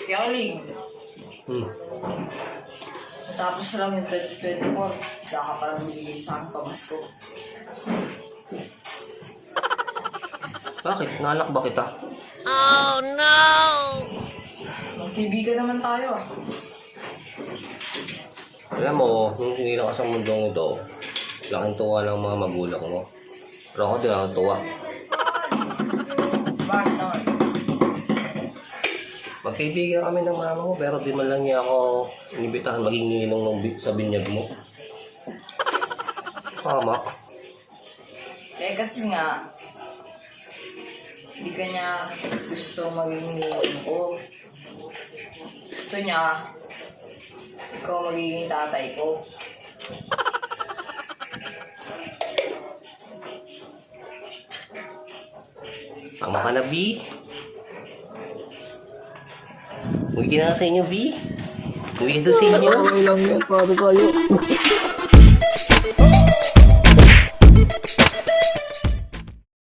Kaya kaling. Tapos lang yung 2024, kaya ka parang bigay sa akin pamasko. Bakit? Nalak ba kita? Oh no! Magkaibigan naman tayo ah. Alam mo, nung sinila ka sa mundong ito, laking tuwa ng mga magulang mo. Pero ako din ako tuwa. Bakit naman? Magkaibigan kami ng mama mo, pero di man lang niya ako inibitahan maging ninong sa binyag mo. Tama. Eh kasi nga, hindi ka niya gusto maging ninong ko. Gusto niya, ikaw magiging tatay ko. Tama ka na, B. Uwi ka na sa inyo, B. Uwi ka doon sa inyo. Okay lang yan para tayo.